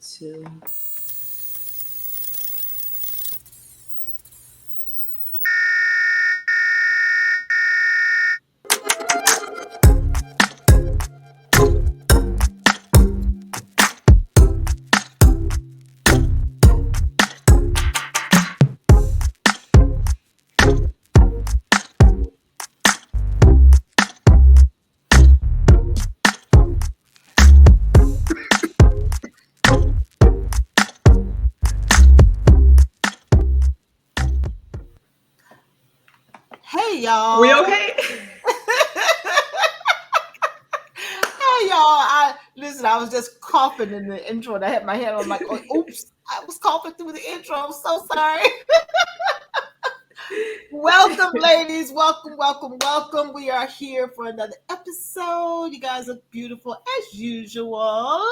2. Hey y'all. We okay? Hey y'all. I was just coughing in the intro and I had my hand on like, oh, oops, I was coughing through the intro. I'm so sorry. Welcome, ladies. Welcome. We are here for another episode. You guys look beautiful as usual.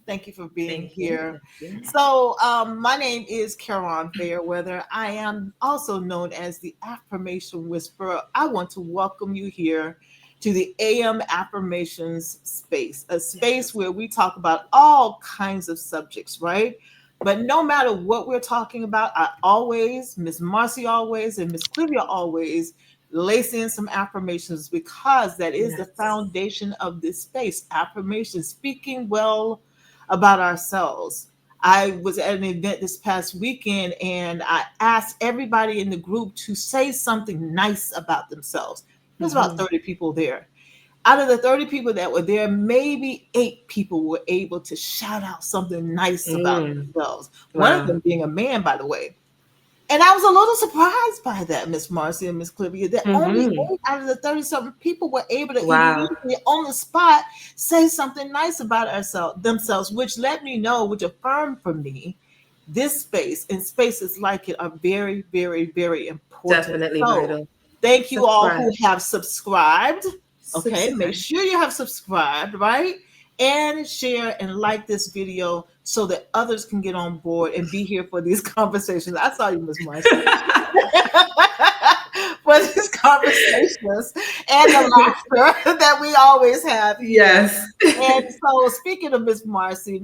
Thank you for being here. So, my name is Caron Fairweather. I am also known as the Affirmation Whisperer. I want to welcome you here to the AM Affirmations Space, a space where we talk about all kinds of subjects, right? But no matter what we're talking about, I always, Miss Marcy always, and Miss Clivia always lace in some affirmations because that is the foundation of this space. Affirmations, speaking well about ourselves. I was at an event this past weekend and I asked everybody in the group to say something nice about themselves. There's about 30 people there. Out of the 30 people that were there, maybe 8 people were able to shout out something nice about themselves. One of them being a man, by the way. And I was a little surprised by that, Miss Marcy and Miss Clivia, that only 8 out of the 30-something people were able to immediately on the spot say something nice about themselves, which let me know, which affirmed for me, this space and spaces like it are very, very, very important. Definitely vital. Thank you all who have subscribed. Okay, make sure you have subscribed, right? And share and like this video so that others can get on board and be here for these conversations. I saw you, Miss Marcy. For these conversations and the laughter that we always have here. Yes. And so speaking of Miss Marcy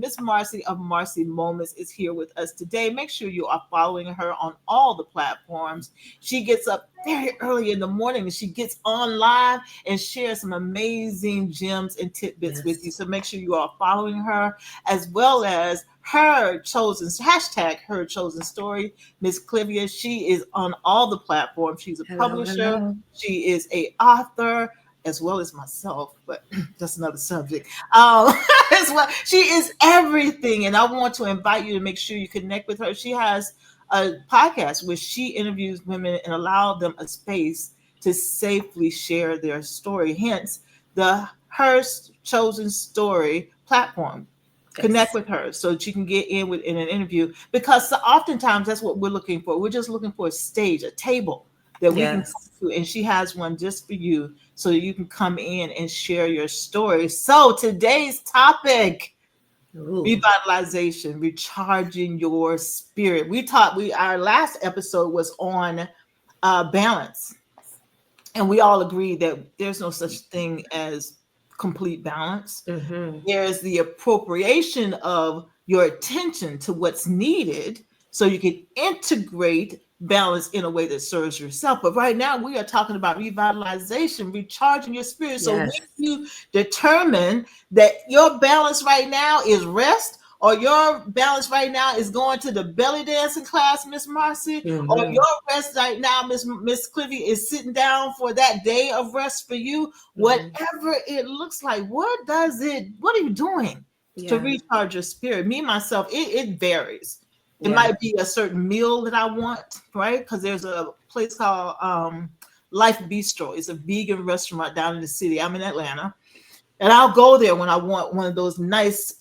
of Marcy Moments is here with us today. Make sure you are following her on all the platforms. She gets up very early in the morning and she gets on live and shares some amazing gems and tidbits with you. So make sure you are following her, as well as her chosen hashtag her chosen story. Miss Clivia, she is on all the platforms. She's a publisher. She is a author, as well as myself, but that's another subject. As well, she is everything, and I want to invite you to make sure you connect with her. She has a podcast where she interviews women and allow them a space to safely share their story. Hence, the Her Chosen Story platform. Connect with her so that you can get in an interview, because oftentimes that's what we're looking for. We're just looking for a stage, a table that we can come to, and she has one just for you so that you can come in and share your story. So today's topic, revitalization, recharging your spirit. Our last episode was on balance, and we all agreed that there's no such thing as complete balance. There's the appropriation of your attention to what's needed so you can integrate balance in a way that serves yourself. But right now we are talking about revitalization, recharging your spirit. So when you determine that your balance right now is rest, or your balance right now is going to the belly dancing class, Miss Marcy, or your rest right now, Miss Clivia, is sitting down for that day of rest for you, whatever it looks like. What are you doing to recharge your spirit? Me, myself, it varies. It might be a certain meal that I want, right? Because there's a place called Life Bistro. It's a vegan restaurant down in the city. I'm in Atlanta. And I'll go there when I want one of those nice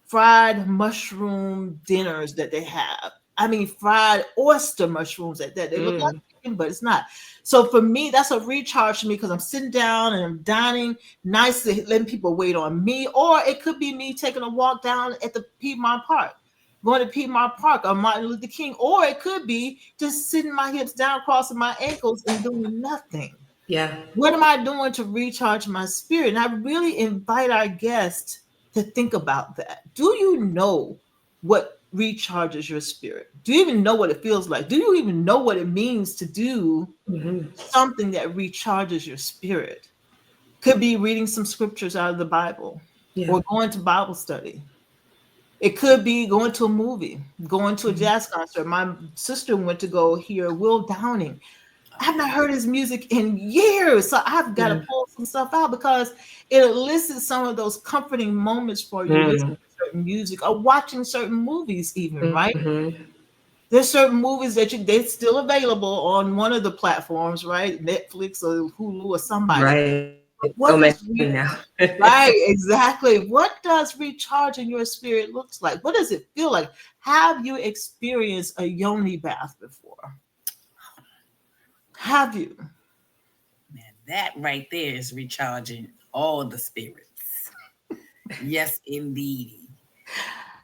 fried mushroom dinners that they have. I mean, fried oyster mushrooms that they look like chicken, but it's not. So for me, that's a recharge for me, because I'm sitting down and I'm dining nicely, letting people wait on me. Or it could be me taking a walk down at the Piedmont Park, going to Piedmont Park or Martin Luther King. Or it could be just sitting my hips down, crossing my ankles and doing nothing. What am I doing to recharge my spirit? And I really invite our guests to think about that. Do you know what recharges your spirit? Do you even know what it feels like? Do you even know what it means to do Hmm. something that recharges your spirit? Could be reading some scriptures out of the Bible Yeah. or going to Bible study. It could be going to a movie, going to a Hmm. jazz concert. My sister went to go hear Will Downing. Oh I've not yeah. heard his music in years, so I've got to Yeah. pull some stuff out because it elicits some of those comforting moments for you listening Mm. to certain music or watching certain movies, even, right? Hmm. There's certain movies that they're still available on one of the platforms, right? Netflix or Hulu or somebody. Right. So many What now. does right, exactly. What does recharging your spirit looks like? What does it feel like? Have you experienced a yoni bath before? Have you? Man, that right there is recharging all the spirits. Yes, indeed.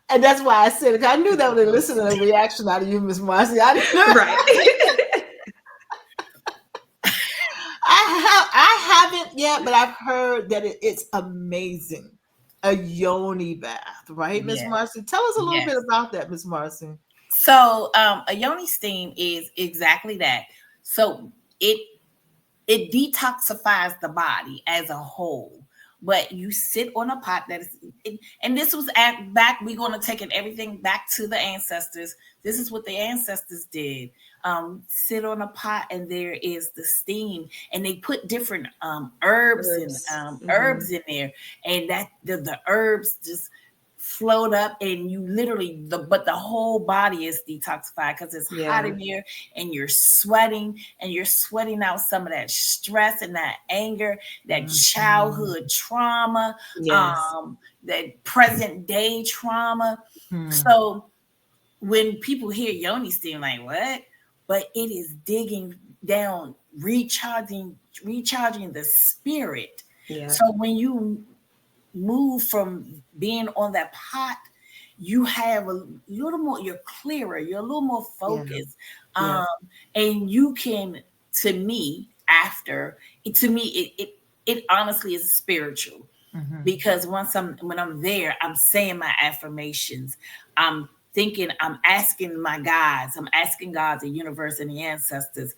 And that's why I said it. I knew that when they listened to the reaction out of you, Miss Marcy. I knew. Right. I haven't yet, but I've heard that it's amazing. A yoni bath, right, Miss Yes, Marcy? Tell us a little bit yes. about that, Miss Marcy. So a yoni steam is exactly that. So it it detoxifies the body as a whole. But you sit on a pot that is, and this was at back. We're going to take it everything back to the ancestors. This is what the ancestors did. Sit on a pot, and there is the steam, and they put different Herbs. Hmm. herbs in there, and that the herbs just float up, and you literally the whole body is detoxified because it's hot Yeah. in there, and you're sweating out some of that stress and that anger, that Mhm. childhood trauma, Yes. that present day trauma. Mhm. So when people hear yoni steam, like what? But it is digging down, recharging the spirit. Yeah. So when you move from being on that pot, you have a little more, you're clearer, you're a little more Yeah. focused. Yeah. Um, and you can, to me, after to me, it honestly is spiritual Mhm. because when I'm there, I'm saying my affirmations. I'm thinking, I'm asking God, the universe, and the ancestors.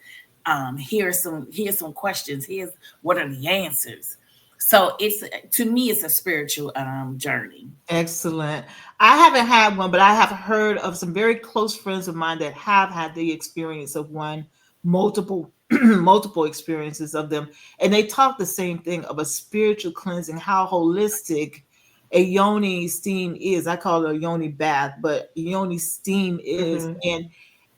Here's some questions. Here's what are the answers. So it's to me, it's a spiritual journey. Excellent. I haven't had one, but I have heard of some very close friends of mine that have had the experience of one, multiple, multiple experiences of them. And they talk the same thing of a spiritual cleansing, how holistic a yoni steam is. I call it a yoni bath, but yoni steam is. Hmm. And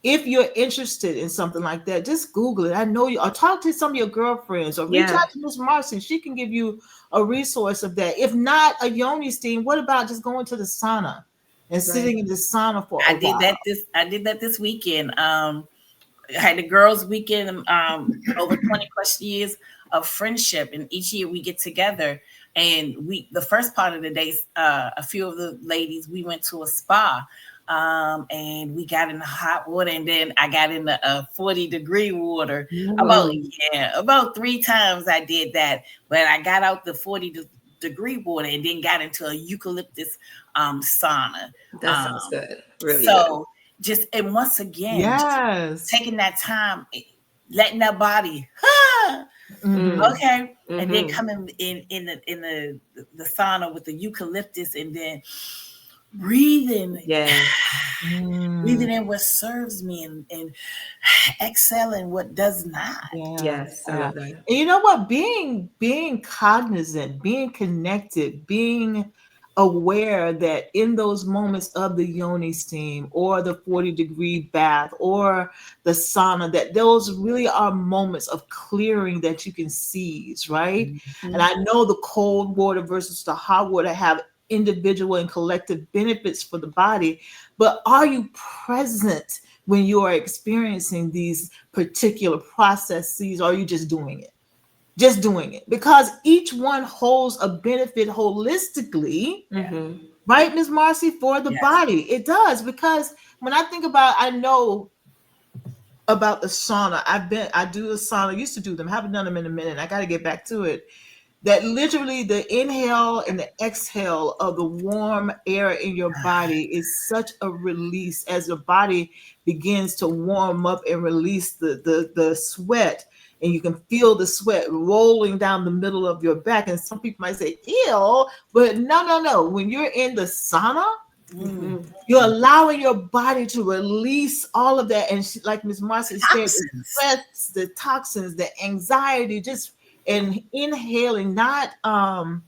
if you're interested in something like that, just Google it. I know you, or talk to some of your girlfriends, or reach Yeah. out to Miss Marcy. She can give you a resource of that. If not a yoni steam, what about just going to the sauna and Right. sitting in the sauna for a while? I did that this weekend. I had the girls' weekend, over 20 plus years of friendship, and each year we get together. And the first part of the day, a few of the ladies, we went to a spa, and we got in the hot water, and then I got in the 40-degree water. About Ooh, about 3 times I did that, but I got out the 40-degree water and then got into a eucalyptus sauna. That sounds Um, good. Really good. so just and once again, just yes. taking that time, letting that body, Hmm. Mm. okay, and then Hmm. coming in the sauna with the eucalyptus, and then breathing, Yes. Mm, breathing in what serves me, and exhaling what does not. yeah, Yes. I yeah. love that. And you know what? Being cognizant, being connected, being aware that in those moments of the yoni steam or the 40-degree bath or the sauna, that those really are moments of clearing that you can seize, right? And Mhm. I know the cold water versus the hot water have individual and collective benefits for the body, but are you present when you are experiencing these particular processes, or are you just doing it? Just doing it because each one holds a benefit holistically, Yeah. Mhm. right, Ms. Marcy, for the Yes. body. It does because when I think about, I know about the sauna. I do the sauna. I used to do them. Haven't done them in a minute. I got to get back to it. that literally the inhale and the exhale of the warm air in your body is such a release as your body begins to warm up and release the sweat. And you can feel the sweat rolling down the middle of your back. And some people might say, ew, but no, no, no. When you're in the sauna, you're allowing your body to release all of that. And like Miss Marcy said, the Toxins. stress, the toxins, the anxiety, just and inhaling. Not I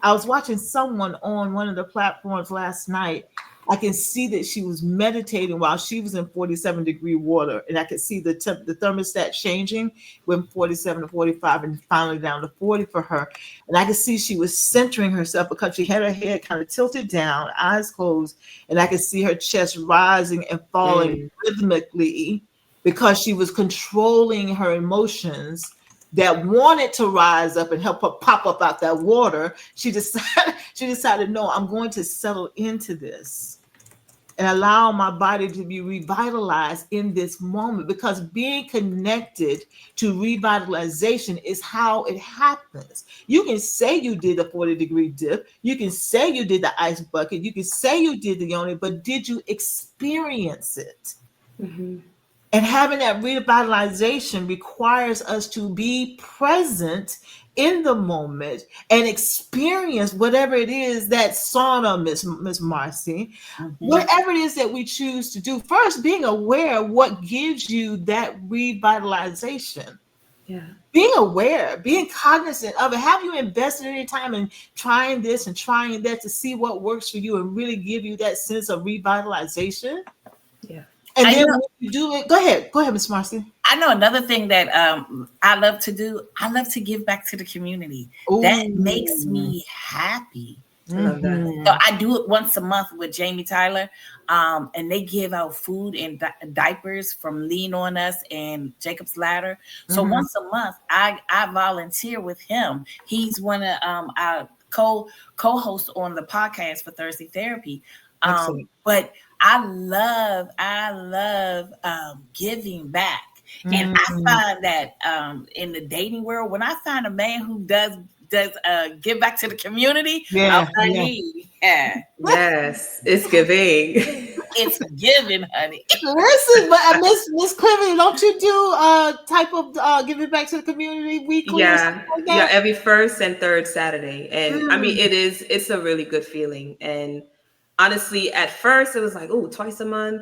was watching someone on one of the platforms last night. I can see that she was meditating while she was in 47-degree water, and I could see the thermostat changing when 47 to 45, and finally down to 40 for her. And I could see she was centering herself because she had her head kind of tilted down, eyes closed, and I could see her chest rising and falling rhythmically because she was controlling her emotions that wanted to rise up and help her pop up out that water. She decided, no, I'm going to settle into this and allow my body to be revitalized in this moment, because being connected to revitalization is how it happens. You can say you did a 40-degree dip, you can say you did the ice bucket, you can say you did the yoni, but did you experience it? And having that revitalization requires us to be present in the moment and experience whatever it is that sauna, Miss Marcy, whatever it is that we choose to do. First, being aware of what gives you that revitalization. Yeah. Being aware, being cognizant of it. Have you invested any time in trying this and trying that to see what works for you and really give you that sense of revitalization? Yeah. And I then know when you do it, go ahead, Miss Marcy. I know another thing that I love to do. I love to give back to the community. That makes Ooh. me happy. I love that. So Mhm. I do it once a month with Jamie Tyler, and they give out food and diapers from Lean On Us and Jacob's Ladder. So Mhm. once a month, I volunteer with him. He's one of our co-hosts on the podcast for Thursday Therapy. Excellent. But I love giving back. And I Mhm. find that in the dating world, when I find a man who does give back to the community, Yeah, yeah. honey, yeah, Yes, it's giving. it's giving, honey. Listen, but Miss Cleveland, don't you do type of giving back to the community weekly or something Yeah, like yeah, that? every first and third Saturday. And I mean, Mm. it's a really good feeling. And honestly, at first it was like, oh, twice a month,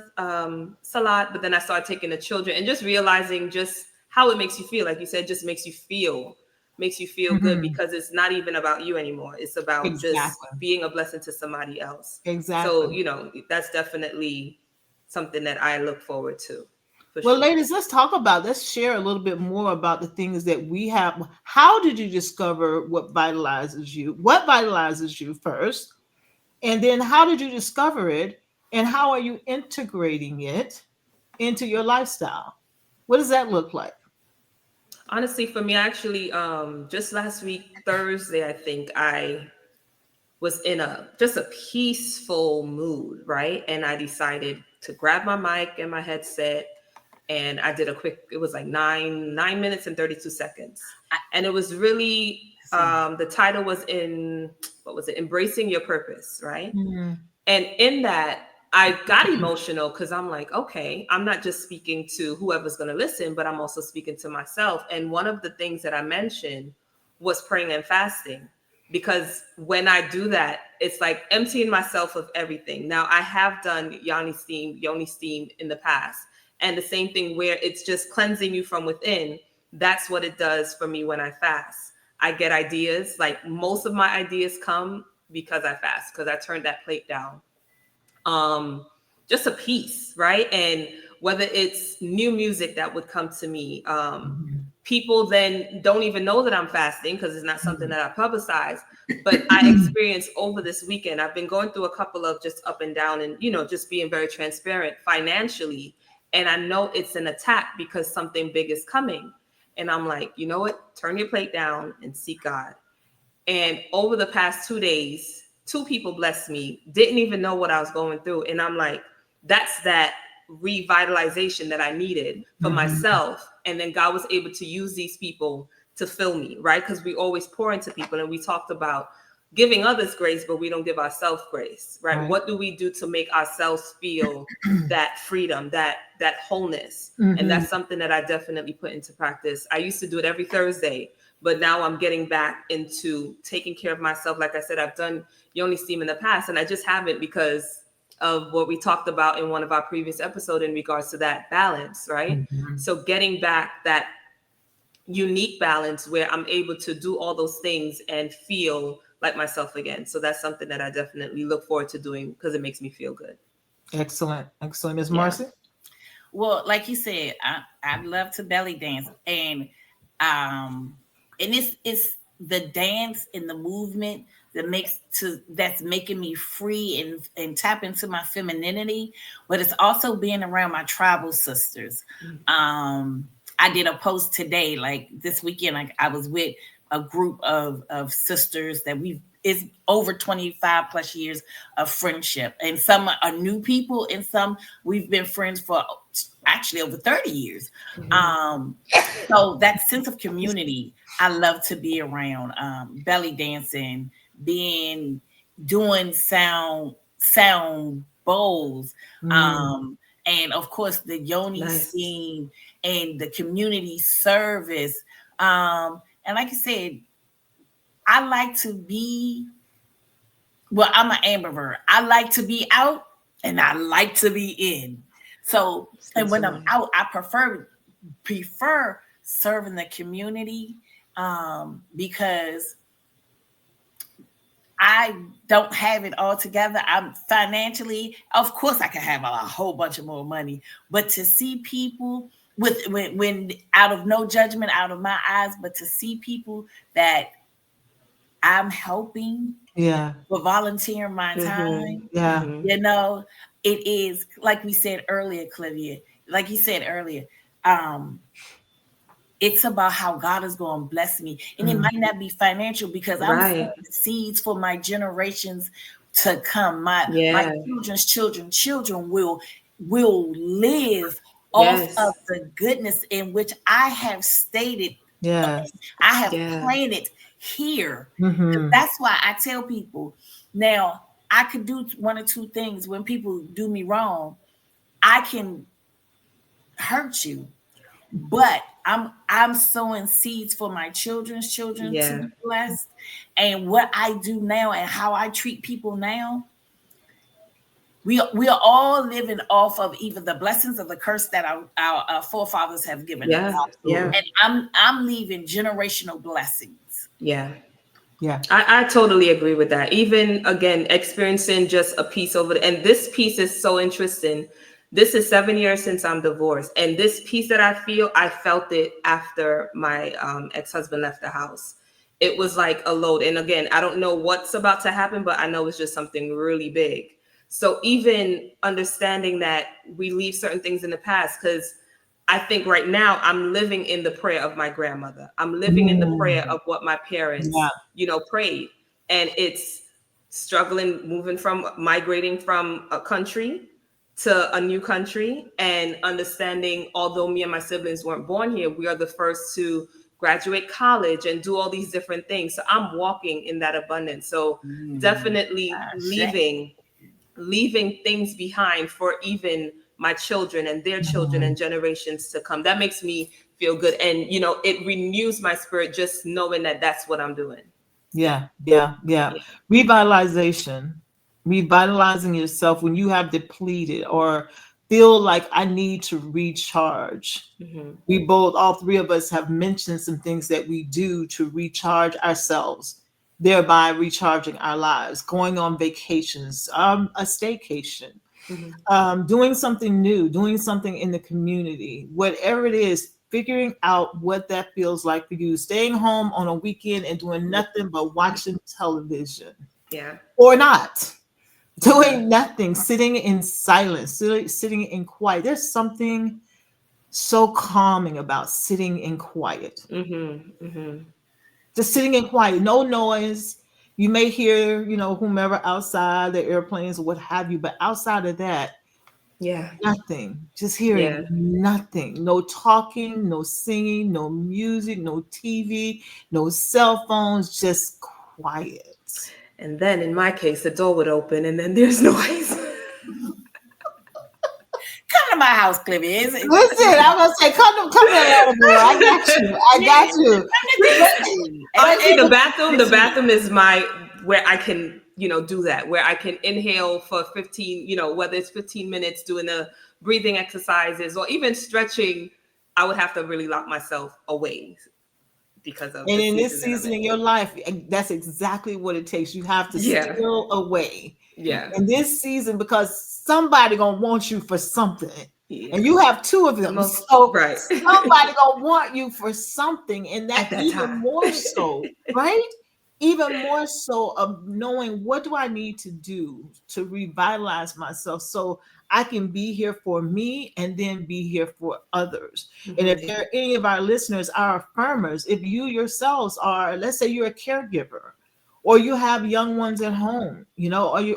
it's a lot. But then I started taking the children and just realizing just how it makes you feel. Like you said, just makes you feel good, Mhm. because it's not even about you anymore. It's about just Exactly. being a blessing to somebody else. So, Exactly. that's definitely something that I look forward to for Well, sure. ladies, let's share a little bit more about the things that we have. How did you discover what vitalizes you? What vitalizes you first? And then how did you discover it? And how are you integrating it into your lifestyle? What does that look like? Honestly, for me, actually, just last week, Thursday, I think I was in a just a peaceful mood, right? And I decided to grab my mic and my headset, and I did a quick. It was like nine minutes and 32 seconds, I and it was really see. the title was in what was it? Embracing your purpose, right? Mhm. And in that, I got emotional because I'm like, okay, I'm not just speaking to whoever's going to listen, but I'm also speaking to myself. And one of the things that I mentioned was praying and fasting, because when I do that, it's like emptying myself of everything. Now, I have done yoni steam in the past, and the same thing where it's just cleansing you from within. That's what it does for me when I fast. I get ideas. Like most of my ideas come because I fast, because I turned that plate down. um just a piece, right? And whether it's new music that would come to me, Mhm. people then don't even know that I'm fasting because it's not something Mhm. that I publicize. But I experienced over this weekend, I've been going through a couple of just up and down, and just being very transparent financially. And I know it's an attack because something big is coming. And I'm like, you know what, turn your plate down and seek God. And over the past 2 days, two people blessed me, didn't even know what I was going through. And I'm like, that's that revitalization that I needed for Mhm. myself. And then God was able to use these people to fill me, right? Because we always pour into people, and we talked about giving others grace, but we don't give ourselves grace, right? What do we do to make ourselves feel that freedom, that wholeness? And that's something that I definitely put into practice. I used to do it every Thursday, but now I'm getting back into taking care of myself. Like I said, I've done Yoni Steam in the past, and I just haven't because of what we talked about in one of our previous episodes in regards to that balance, right? So getting back that unique balance where I'm able to do all those things and feel like myself again. So that's something that I definitely look forward to doing because it makes me feel good. Excellent. Excellent. Ms. Yeah. Marcy? Well, like you said, I love to belly dance, and it's the dance and the movement that's making me free and tap into my femininity, but it's also being around my tribal sisters. I did a post today, like this weekend, like I was with a group of sisters that it's over 25 plus years of friendship, and some are new people and some we've been friends for actually over 30 years. So that sense of community I love to be around. Belly dancing, doing sound bowls, and of course the yoni steam and the community service. And like I said, I like to be, well, I'm an ambivert. I like to be out and I like to be in. So, and when I'm out, I prefer serving the community, because I don't have it all together. I'm financially, of course, I can have a whole bunch of more money, but to see people when out of no judgment, out of my eyes, but to see people that I'm helping, for volunteering my time, you know, it is like we said earlier, Clivia, like you said earlier, it's about how God is going to bless me. And it might not be financial because I'm sowing seeds for my generations to come. My children will live off of the goodness in which I have stated. I have planted here. That's why I tell people now, I could do one or two things. When people do me wrong, I can hurt you, but I'm sowing seeds for my children's children to be blessed. And what I do now and how I treat people now, we are all living off of either the blessings or the curse that our forefathers have given us. And I'm leaving generational blessings. I totally agree with that. Even again, experiencing just a piece over it. And this piece is so interesting. This is 7 years since I'm divorced. And this piece that I felt it after my ex-husband left the house. It was like a load. And again, I don't know what's about to happen, but I know it's just something really big. So even understanding that we leave certain things in the past, because I think right now I'm living in the prayer of my grandmother. I'm living in the prayer of what my parents, prayed. And it's struggling, migrating from a country to a new country, and understanding, although me and my siblings weren't born here, we are the first to graduate college and do all these different things. So I'm walking in that abundance. So definitely leaving things behind for even my children and their children and generations to come. That makes me feel good. And, it renews my spirit just knowing that that's what I'm doing. Yeah. Revitalizing yourself when you have depleted or feel like I need to recharge. All three of us have mentioned some things that we do to recharge ourselves, thereby recharging our lives, going on vacations, a staycation, doing something new, doing something in the community, whatever it is, figuring out what that feels like for you, staying home on a weekend and doing nothing but watching television. Or not doing nothing, sitting in silence, sitting in quiet. There's something so calming about sitting in quiet. Just sitting in quiet, no noise. You may hear, whomever outside, the airplanes or what have you, but outside of that, Yeah. Nothing. Just hearing Yeah. nothing. No talking, no singing, no music, no TV, no cell phones, just quiet. And then in my case, the door would open and then there's noise. Come to my house, Cliffy. Is it? Listen, I'm gonna say, come here, little girl. I got you. I got you. Honestly, the This bathroom is my where I can, do that, where I can inhale for 15, whether it's 15 minutes doing the breathing exercises or even stretching, I would have to really lock myself away because of And the in this season that I'm season in. in your life, that's exactly what it takes. You have to Yeah. steal away. Yeah. In this season, because somebody gonna want you for something. Yeah. And you have two of them. Most- So right. somebody gonna want you for something. And that, At that even time. more so, right? Even more so of knowing, what do I need to do to revitalize myself so I can be here for me and then be here for others. And if there are any of our listeners are affirmers, if you yourselves are, let's say you're a caregiver, or you have young ones at home,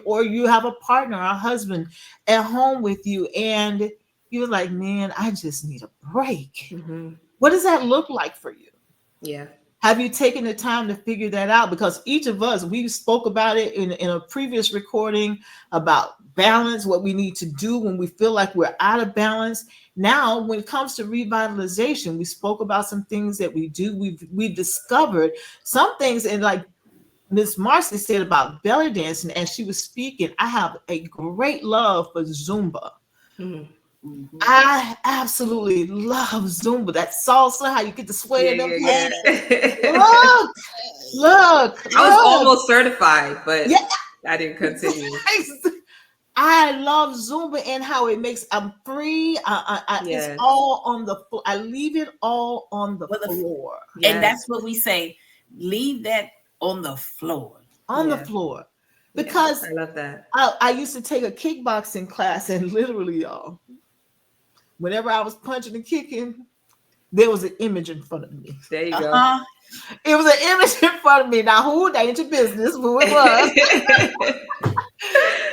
or you have a partner, a husband at home with you, and you're like, man, I just need a break. What does that look like for you? Yeah. Have you taken the time to figure that out? Because each of us, we spoke about it in a previous recording about balance, what we need to do when we feel like we're out of balance. Now, when it comes to revitalization, we spoke about some things that we do. We've discovered some things, and like Miss Marcy said about belly dancing as she was speaking, I have a great love for Zumba. I absolutely love Zumba. That salsa, how you get to sway in them hands. Look. I was almost certified, but Yeah. I didn't continue. I love Zumba and how it makes I'm free. Yes. It's all on the floor. I leave it all on the floor. And that's what we say. Leave that on the floor. On the floor. Because I love that. I used to take a kickboxing class, and literally, y'all, whenever I was punching and kicking, there was an image in front of me. There you go. It was an image in front of me. Now, who, that ain't your business, who it was.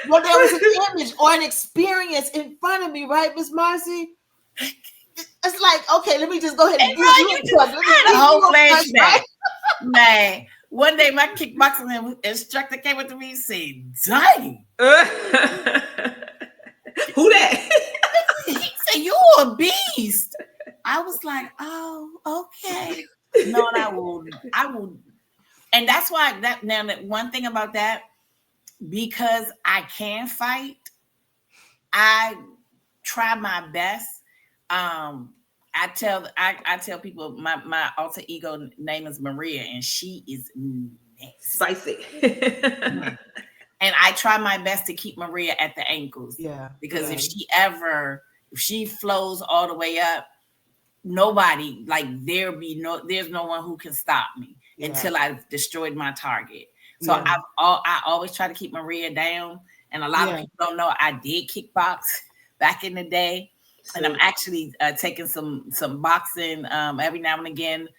But there was an image or an experience in front of me, right, Miss Marcy? It's like, okay, let me just go ahead and give you a punch. I had a whole flashback. Right? Man, one day my kickboxing instructor came up to me and said, "Dang, who that?" He said, "You a beast." I was like, "Oh, okay." No, and I will, and that's why that one thing about that, because I can fight, I try my best. I tell people my alter ego name is Maria, and she is spicy. And I try my best to keep Maria at the ankles. Yeah. Because if she flows all the way up, nobody, like there's no one who can stop me until I've destroyed my target. So I always try to keep Maria down. And a lot of people don't know I did kickbox back in the day. And I'm actually taking some boxing every now and again.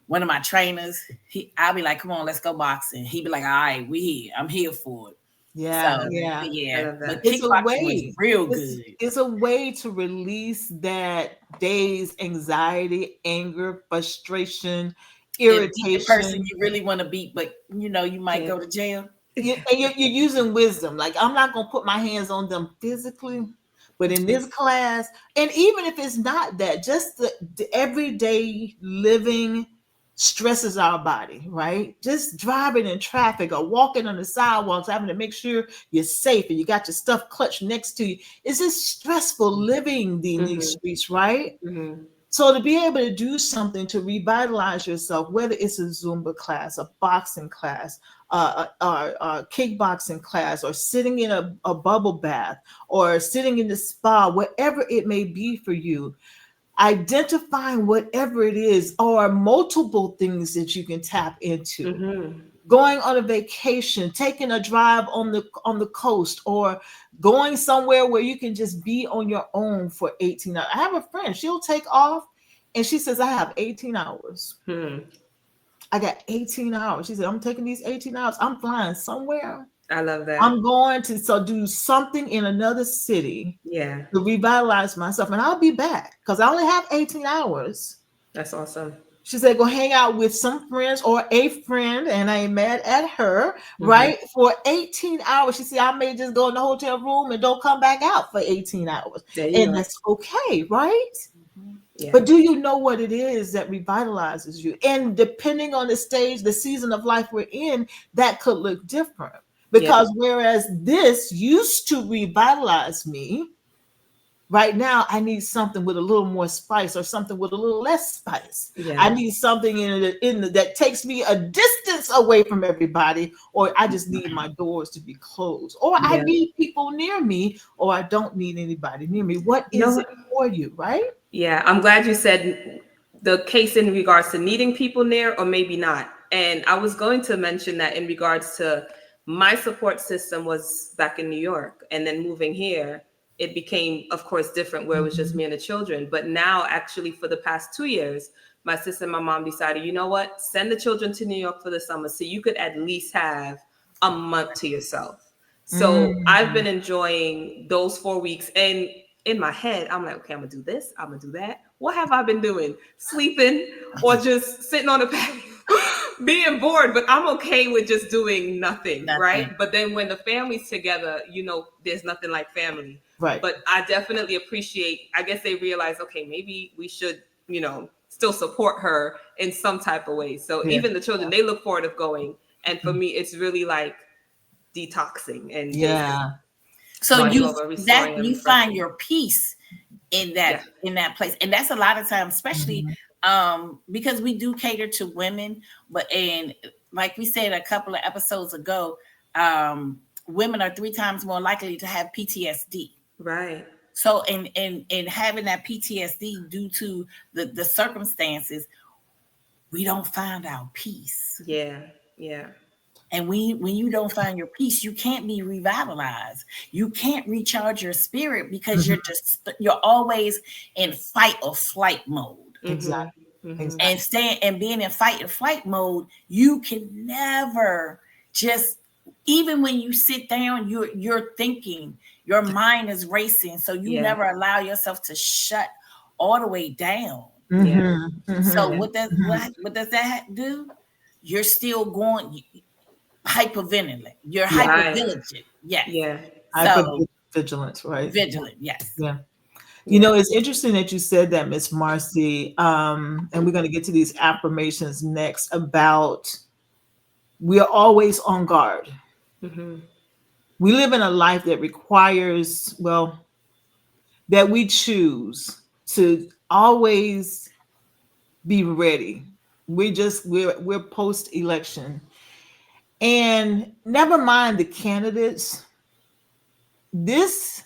One of my trainers, I'll be like, "Come on, let's go boxing." He'd be like, "All right, we here. I'm here for it." Yeah, so, yeah. But it's a way. Was real good. It's a way to release that day's anxiety, anger, frustration, irritation. The person you really want to beat, but you might go to jail. You're using wisdom. Like, I'm not gonna put my hands on them physically. But in this class, and even if it's not that, just the everyday living stresses our body, right? Just driving in traffic or walking on the sidewalks, having to make sure you're safe and you got your stuff clutched next to you. It's just stressful living in these streets, right? So to be able to do something to revitalize yourself, whether it's a Zumba class, a boxing class, a kickboxing class, or sitting in a bubble bath, or sitting in the spa, whatever it may be for you, identifying whatever it is, or multiple things that you can tap into. Going on a vacation, taking a drive on the coast, or going somewhere where you can just be on your own for 18 hours. I have a friend, she'll take off and she says, "I have 18 hours. I got 18 hours." She said, "I'm taking these 18 hours. I'm flying somewhere I love that. I'm going to do something in another city Yeah, to revitalize myself, and I'll be back because I only have 18 hours. that's awesome. She said, go hang out with some friends or a friend, and I ain't mad at her, Mm-hmm. right? For 18 hours. She said, I may just go in the hotel room and don't come back out for 18 hours. There you And go. that's okay, right? Yeah. But do you know what it is that revitalizes you? And depending on the stage, the season of life we're in, that could look different. Yeah. Because whereas this used to revitalize me, right now I need something with a little more spice or something with a little less spice. Yeah. I need something that takes me a distance away from everybody, or I just need my doors to be closed, or I Yeah. need people near me, or I don't need anybody near me. What You know is what? it for you, right? Yeah, I'm glad you said the case in regards to needing people near or maybe not. And I was going to mention that in regards to my support system was back in New York, and then moving here, it became, of course, different where it was just Mhm. me and the children. But now, actually, for the past 2 years, my sister and my mom decided, you know what, send the children to New York for the summer so you could at least have a month to yourself. So I've Mhm. been enjoying those 4 weeks. And in my head, I'm like, okay, I'm gonna do this, I'm gonna do that. What have I been doing? Sleeping or just sitting on the patio, being bored, but I'm okay with just doing nothing, right? Nothing. But then when the family's together, there's nothing like family. Right. But I definitely appreciate, I guess they realize, okay, maybe we should, still support her in some type of way. So Yeah. even the children, they look forward of going. And for me, it's really like detoxing and just Yeah. So starting you over, that restoring and you find refreshing. your peace in Yeah. that place, and that's a lot of times, especially Mhm. because we do cater to women, but and like we said a couple of episodes ago, women are 3 times more likely to have PTSD. Right. So and having that PTSD due to the circumstances, we don't find our peace. Yeah. Yeah. And when you don't find your peace, you can't be revitalized. You can't recharge your spirit because Mhm. you're always in fight or flight mode. Mm-hmm. Exactly. Mm-hmm. And Exactly. staying and being in fight or flight mode, you can never just, even when you sit down, you're thinking, your mind is racing. So you Yeah. never allow yourself to shut all the way down. Yeah. Mhm. So Mhm. Mhm. what does that do? You're still going hyperventilate. You're Yeah. Right. hypervigilant. Yes. Yeah. So Hypervigilance, right? vigilant. Yes. Yeah. Yeah. It's interesting that you said that, Miss Marcy. And we're going to get to these affirmations next about we are always on guard. Mm-hmm. We live in a life that requires, well, that we choose to always be ready. We're post election, and never mind the candidates. This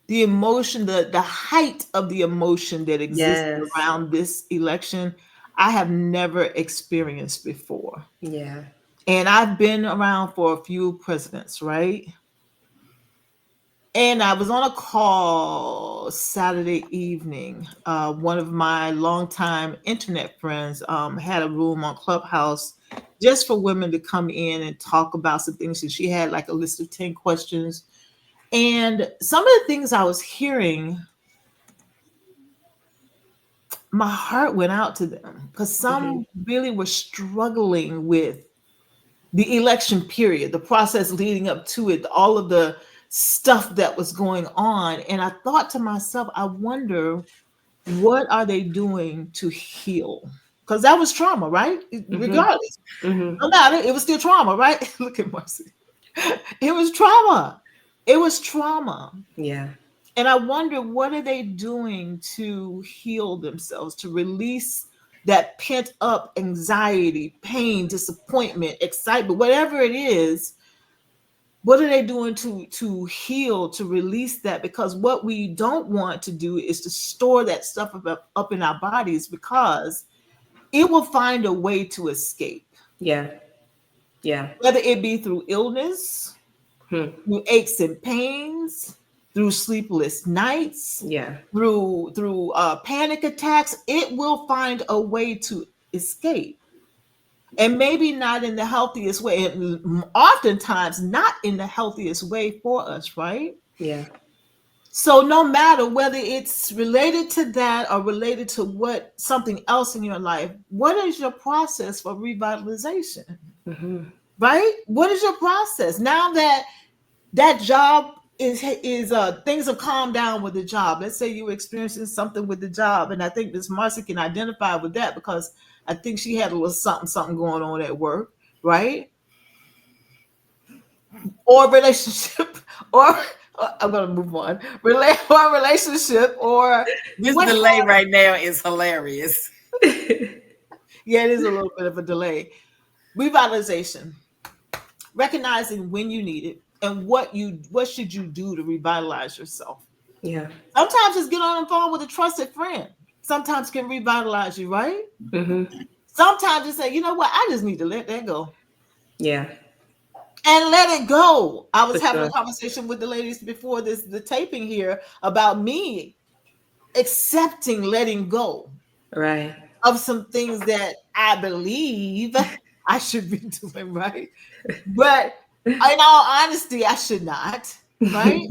the emotion, the height of the emotion that exists Yes. around this election, I have never experienced before. Yeah. And I've been around for a few presidents, right? And I was on a call Saturday evening. One of my longtime internet friends had a room on Clubhouse just for women to come in and talk about some things. And she had like a list of 10 questions. And some of the things I was hearing, my heart went out to them because Mm-hmm. some really were struggling with the election period, the process leading up to it, all of the stuff that was going on. And I thought to myself, I wonder what are they doing to heal? Because that was trauma, right? Mm-hmm. Regardless, Mm-hmm. no matter, it was still trauma, right? Look at Marcy. It was trauma. It was trauma. Yeah. And I wonder what are they doing to heal themselves, to release that pent up anxiety, pain, disappointment, excitement, whatever it is. What are they doing to heal, to release that? Because what we don't want to do is to store that stuff up in our bodies because it will find a way to escape, Yeah. Yeah. whether it be through illness, Hmm. through aches and pains, through sleepless nights, Yeah. through panic attacks. It will find a way to escape. and maybe not in the healthiest way, and oftentimes not in the healthiest way for us, right? Yeah. So no matter whether it's related to that or related to what something else in your life, what is your process for revitalization? Mm-hmm. Right? What is your process now that that job is things have calmed down with the job? Let's say you were experiencing something with the job, and I think Miss Marcy can identify with that because I think she had a little something going on at work, right? Or relationship, or I'm gonna move on. Or relationship, or This what? delay right now is hilarious. Yeah, it is a little bit of a delay. Revitalization, recognizing when you need it and what should you do to revitalize yourself. Yeah. Sometimes just get on the phone with a trusted friend. Sometimes can revitalize you, right? Mm-hmm. Sometimes you say, you know what, I just need to let that go. Yeah. And let it go. I was For having sure. a conversation with the ladies before the taping here about me accepting letting go Right. of some things that I believe I should be doing, right? But in all honesty, I should not, right?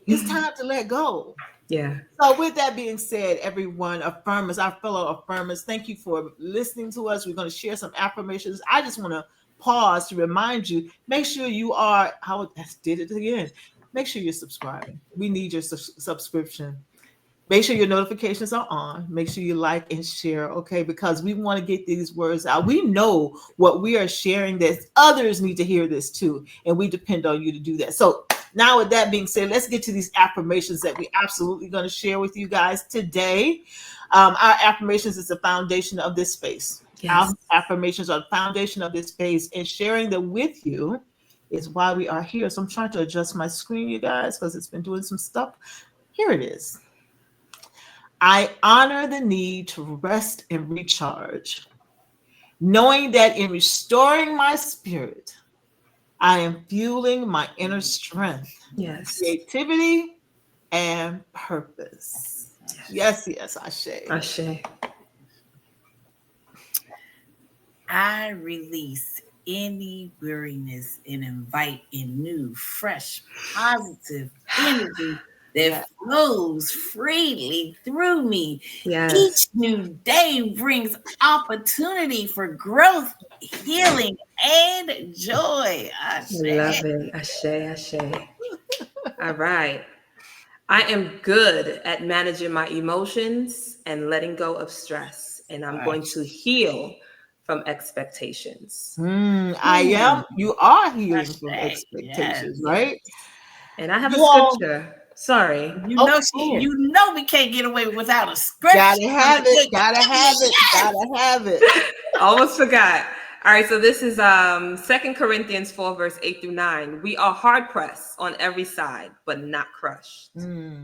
It's time to let go. Yeah. So, with that being said, everyone, affirmers, our fellow affirmers, thank you for listening to us. We're going to share some affirmations. I just want to pause to remind you, make sure you are, I did it again. Make sure you're subscribing. We need your subscription. Make sure your notifications are on. Make sure you like and share, okay? Because we want to get these words out. We know what we are sharing, that others need to hear this too. And we depend on you to do that. So now with that being said, let's get to these affirmations that we absolutely going to share with you guys today. Our affirmations is the foundation of this space. Yes. Our affirmations are the foundation of this space, and sharing them with you is why we are here. So I'm trying to adjust my screen, you guys, because it's been doing some stuff. Here it is. I honor the need to rest and recharge, knowing that in restoring my spirit, I am fueling my inner strength, Yes. creativity, and purpose. Yes, yes, Ashe. Ashe. I release any weariness and invite in new, fresh, positive energy that Yeah. flows freely through me. Yes. Each new day brings opportunity for growth, healing, and joy. I love it. Ashe. Ashe. All right. I am good at managing my emotions and letting go of stress, and I'm going to heal from expectations. I am. You are healing from Ashe. expectations, Yes. right? And I have You a all- scripture. Sorry. You know we can't get away without a scripture. Gotta have it. Gotta have it. Gotta have it. Almost forgot. All right, so this is 2 Corinthians 4, verse 8 through 9. We are hard pressed on every side, but not crushed.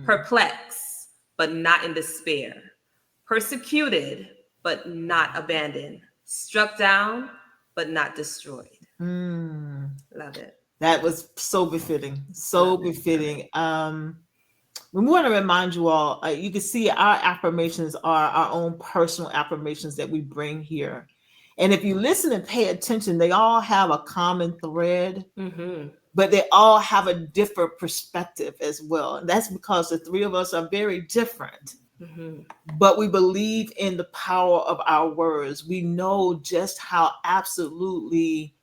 Perplexed, but not in despair. Persecuted, but not abandoned. Struck down, but not destroyed. Love it. That was so befitting. So befitting. We want to remind you all, you can see our affirmations are our own personal affirmations that we bring here. And if you listen and pay attention, they all have a common thread, but they all have a different perspective as well. And that's because the three of us are very different. But we believe in the power of our words. We know just how absolutely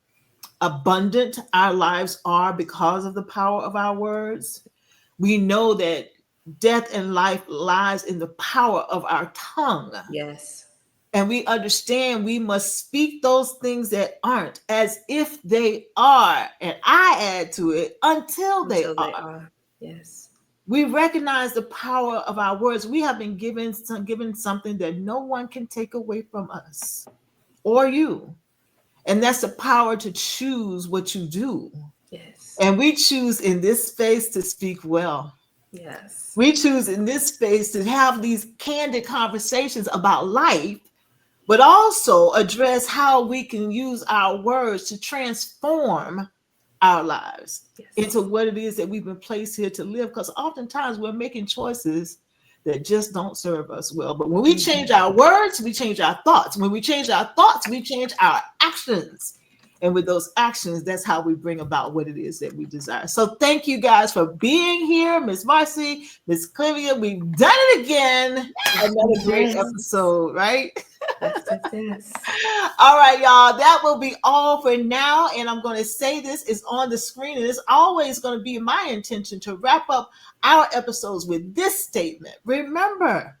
abundant our lives are because of the power of our words. We know that death and life lies in the power of our tongue. Yes. And we understand we must speak those things that aren't as if they are. And I add to it, until they are. Yes. We recognize the power of our words. We have been given something that no one can take away from us or you. And that's the power to choose what you do. Yes. And we choose in this space to speak well. Yes. We choose in this space to have these candid conversations about life, but also address how we can use our words to transform our lives into what it is that we've been placed here to live. Because oftentimes we're making choices that just don't serve us well. But when we change our words, we change our thoughts. When we change our thoughts, we change our actions. And with those actions, that's how we bring about what it is that we desire. So thank you guys for being here. Miss Marcy, Miss Clivia, we've done it again. Another great episode, right? Yes. All right, y'all. That will be all for now. And I'm going to say this is on the screen. And it's always going to be my intention to wrap up our episodes with this statement. Remember,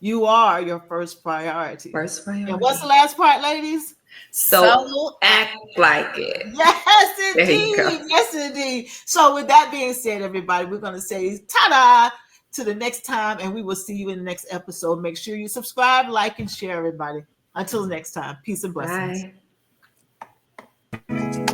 you are your first priority. And what's the last part, ladies? So act like it. Yes, There you go. indeed. Yes, indeed. So with that being said, everybody, we're going to say ta-da to the next time, and we will see you in the next episode. Make sure you subscribe, like, and share, everybody. Until next time, peace and blessings. Bye.